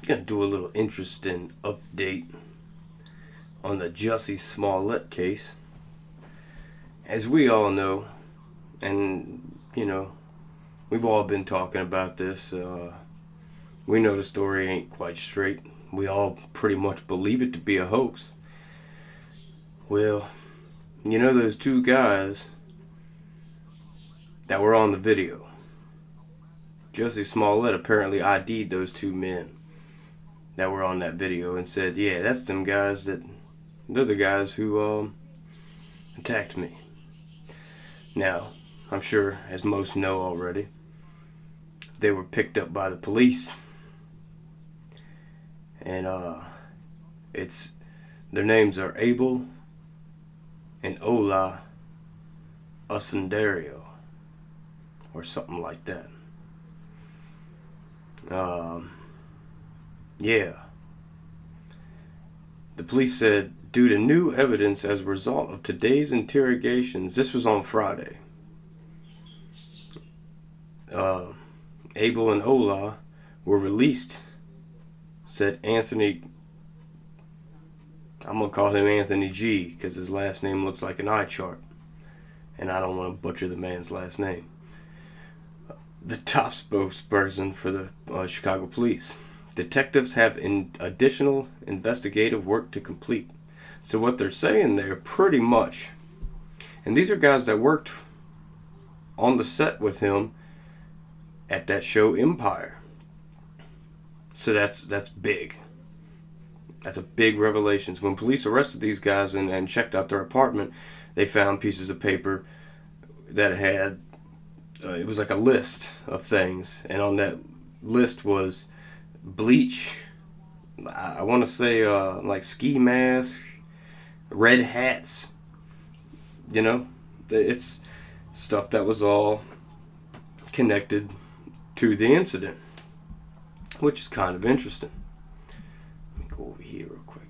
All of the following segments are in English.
Gonna do a little interesting update on the JUSSIE SMOLLETT case. As we all know, and we've all been talking about this. We know the story ain't quite straight. We all pretty much believe it to be a hoax. Well, those two guys that were on the video. Jussie Smollett apparently ID'd those two men that were on that video and said, yeah, that's them guys they're the guys who attacked me. Now, I'm sure, as most know already, they were picked up by the police. And their names are Abel and Ola Usendario, or something like that. Yeah. The police said, due to new evidence as a result of today's interrogations, this was on Friday. Abel and Ola were released, said Anthony. I'm going to call him Anthony G because his last name looks like an eye chart. And I don't want to butcher the man's last name. The top spokesperson for the Chicago police. Detectives have additional investigative work to complete. So what they're saying there, pretty much, and these are guys that worked on the set with him at that show Empire. So that's big. That's a big revelation. When police arrested these guys and checked out their apartment, they found pieces of paper that had, it was like a list of things. And on that list was bleach, I want to say like ski mask, red hats. It's stuff that was all connected to the incident, which is kind of interesting. Let me go over here real quick.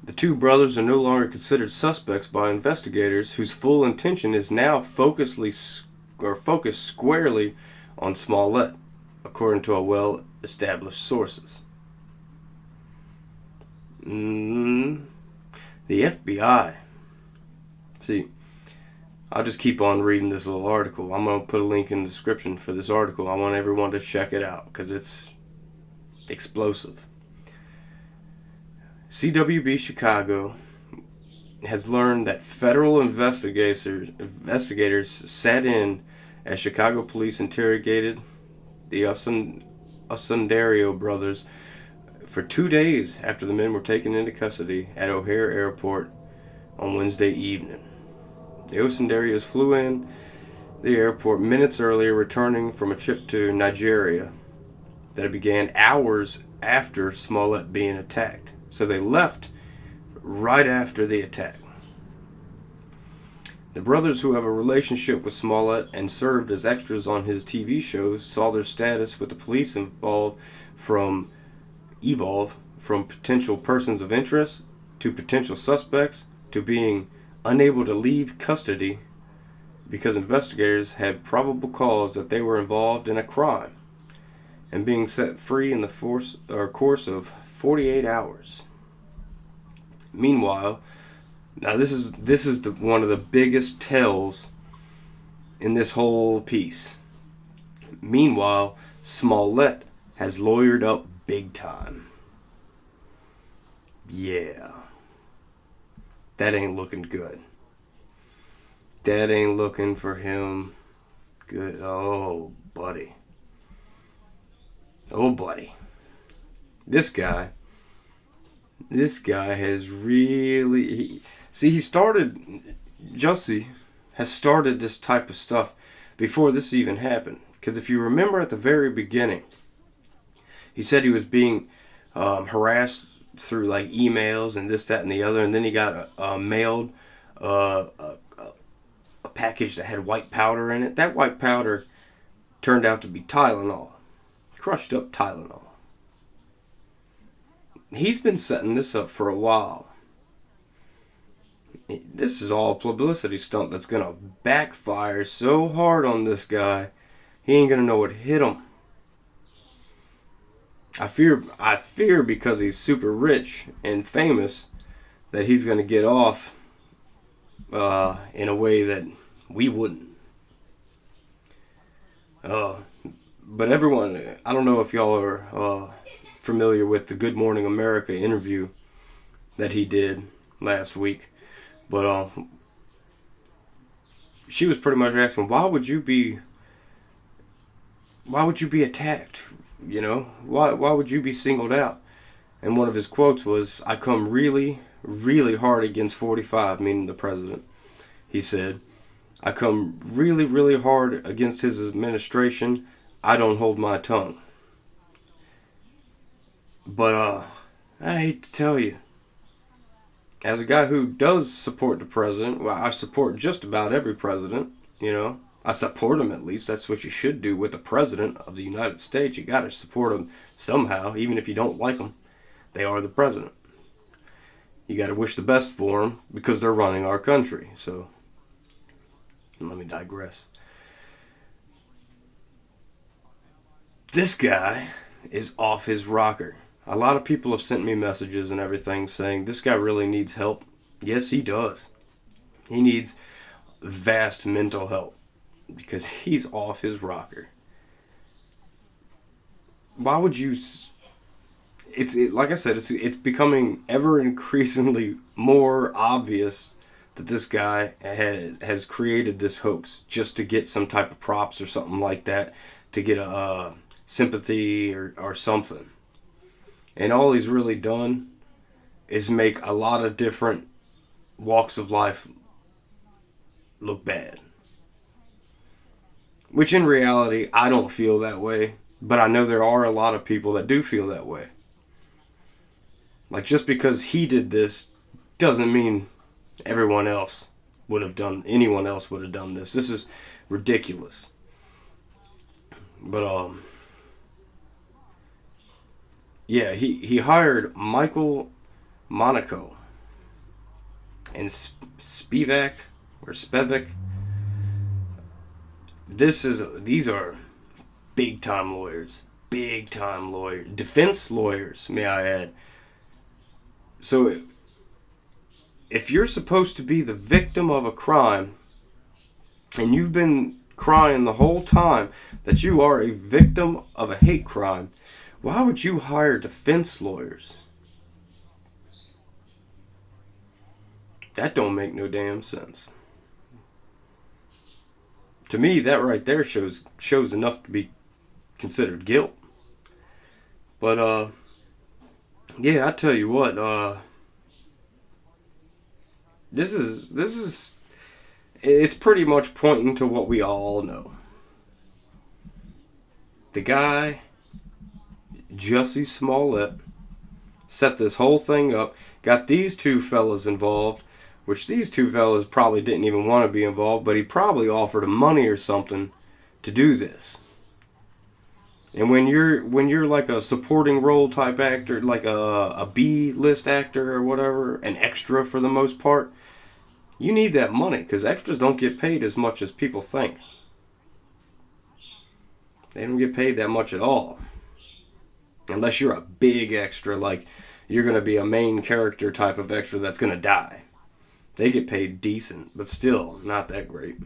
The two brothers are no longer considered suspects by investigators, whose full attention is now focused squarely on Smollett, according to well-established sources. The FBI. See, I'll just keep on reading this little article. I'm going to put a link in the description for this article. I want everyone to check it out because it's explosive. CWB Chicago has learned that federal investigators sat in as Chicago police interrogated the Usendario brothers for 2 days after the men were taken into custody at O'Hare Airport on Wednesday evening. The Usendarios flew in the airport minutes earlier, returning from a trip to Nigeria that began hours after Smollett being attacked. So they left right after the attack. The brothers, who have a relationship with Smollett and served as extras on his TV shows, saw their status with the police evolve from potential persons of interest to potential suspects to being unable to leave custody because investigators had probable cause that they were involved in a crime, and being set free in the course of 48 hours. Meanwhile, now this is one of the biggest tells in this whole piece. Meanwhile, Smollett has lawyered up big time. Yeah. That ain't looking good. That ain't looking for him good. Oh, buddy. Oh, buddy. This guy has really... Jussie has started this type of stuff before this even happened. Because if you remember at the very beginning, he said he was being harassed through like emails and this, that, and the other. And then he got mailed a package that had white powder in it. That white powder turned out to be Tylenol. Crushed up Tylenol. He's been setting this up for a while. This is all a publicity stunt that's going to backfire so hard on this guy, he ain't going to know what hit him. I fear because he's super rich and famous that he's going to get off in a way that we wouldn't. Uh, but everyone, I don't know if y'all are familiar with the Good Morning America interview that he did last week, but she was pretty much asking, why would you be attacked? You know, why would you be singled out? And one of his quotes was, "I come really, really hard against 45," meaning the president. He said, "I come really, really hard against his administration. I don't hold my tongue." But I hate to tell you, as a guy who does support the president, well, I support just about every president, you know. I support him, at least. That's what you should do with the president of the United States. You got to support him somehow, even if you don't like them. They are the president. You got to wish the best for them because they're running our country. So, let me digress. This guy is off his rocker. A lot of people have sent me messages and everything saying this guy really needs help. Yes, he does. He needs vast mental help because he's off his rocker. Why would you? Like I said, it's becoming ever increasingly more obvious that this guy has created this hoax just to get some type of props or something like that, to get a sympathy or something. And all he's really done is make a lot of different walks of life look bad. Which in reality, I don't feel that way. But I know there are a lot of people that do feel that way. Like, just because he did this doesn't mean anyone else would have done this. This is ridiculous. But, yeah, he hired Michael Monaco and Spivak. These are big time lawyers, defense lawyers, may I add. So if you're supposed to be the victim of a crime and you've been crying the whole time that you are a victim of a hate crime, why would you hire defense lawyers? That don't make no damn sense. To me, that right there shows enough to be considered guilt. But yeah, I tell you what, this is it's pretty much pointing to what we all know. The guy, JUSSIE SMOLLETT, set this whole thing up, got these two fellas involved, which these two fellas probably didn't even want to be involved, but he probably offered him money or something to do this. And when you're like a supporting role type actor, like a B-list actor or whatever, an extra for the most part, you need that money because extras don't get paid as much as people think. They don't get paid that much at all. Unless you're a big extra, like you're going to be a main character type of extra that's going to die. They get paid decent, but still not that great.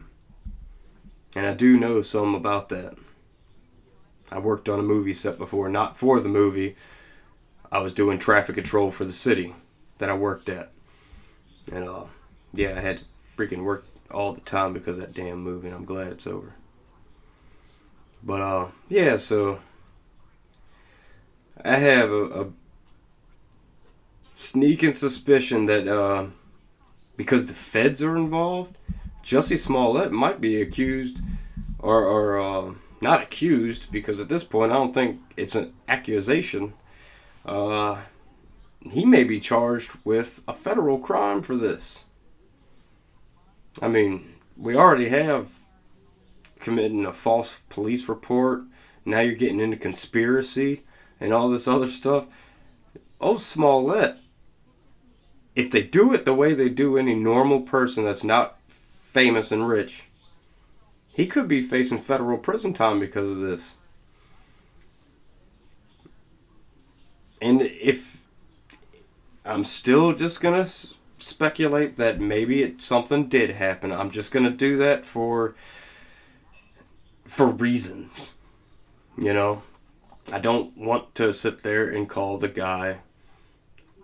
And I do know some about that. I worked on a movie set before, not for the movie. I was doing traffic control for the city that I worked at. And yeah, I had to freaking work all the time because of that damn movie, and I'm glad it's over. But yeah, so I have a sneaking suspicion that because the feds are involved, JUSSIE SMOLLETT might be accused, or not accused, because at this point I don't think it's an accusation. He may be charged with a federal crime for this. I mean, we already have committing a false police report. Now you're getting into conspiracy and all this other stuff. Oh, Smollett, if they do it the way they do any normal person that's not famous and rich, he could be facing federal prison time because of this. And if I'm still just gonna speculate that maybe something did happen, I'm just gonna do that for reasons. You know, I don't want to sit there and call the guy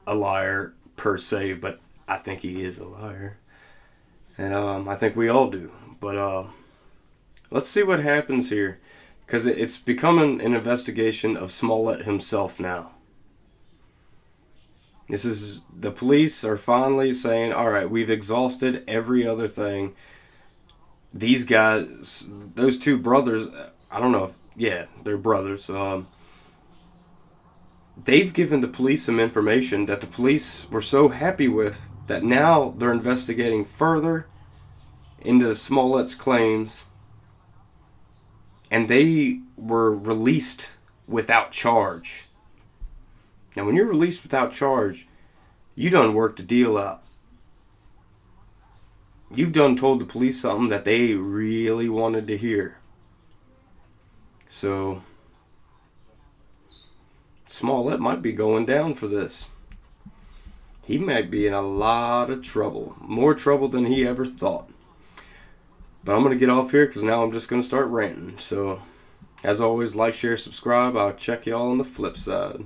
a liar per se, but I think he is a liar, and I think we all do. But let's see what happens here, because it's becoming an investigation of Smollett himself now. The police are finally saying, all right, we've exhausted every other thing. These guys, those two brothers, I don't know if, yeah, they're brothers. They've given the police some information that the police were so happy with that now they're investigating further into Smollett's claims, and they were released without charge. Now, when you're released without charge, you done worked a deal out. You've done told the police something that they really wanted to hear. So, Smollett might be going down for this. He might be in a lot of trouble. More trouble than he ever thought. But I'm going to get off here because now I'm just going to start ranting. So, as always, like, share, subscribe. I'll check y'all on the flip side.